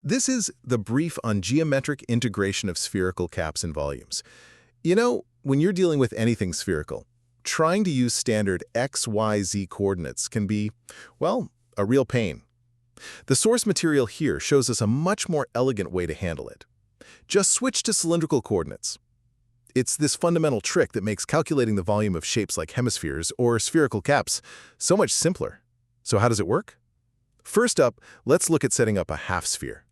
This is the brief on geometric integration of spherical caps and volumes. When you're dealing with anything spherical, trying to use standard x, y, z coordinates can be, well, a real pain. The source material here shows us a much more elegant way to handle it. Just switch to cylindrical coordinates. It's this fundamental trick that makes calculating the volume of shapes like hemispheres or spherical caps so much simpler. So how does it work? First up, let's look at setting up a half sphere.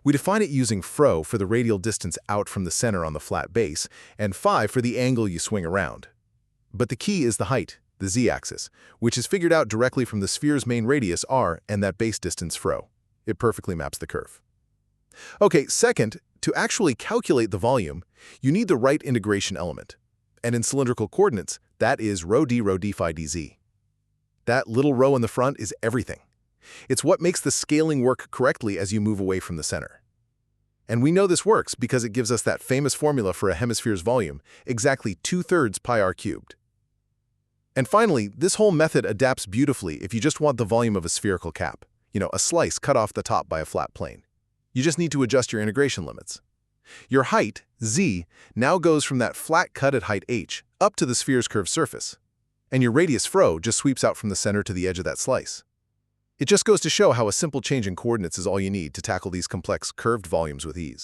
We define it using φ for the radial distance out from the center on the flat base, and φ for the angle you swing around. But the key is the height, the z-axis, which is figured out directly from the sphere's main radius r and that base distance φ. It perfectly maps the curve. Okay, second, to actually calculate the volume, you need the right integration element. And in cylindrical coordinates, that is ρ d phi dz. That little rho in the front is everything. It's what makes the scaling work correctly as you move away from the center. And we know this works because it gives us that famous formula for a hemisphere's volume, exactly 2/3 pi r cubed. And finally, this whole method adapts beautifully if you just want the volume of a spherical cap, a slice cut off the top by a flat plane. You just need to adjust your integration limits. Your height, z, now goes from that flat cut at height h up to the sphere's curved surface. And your radius φ just sweeps out from the center to the edge of that slice. It just goes to show how a simple change in coordinates is all you need to tackle these complex curved volumes with ease.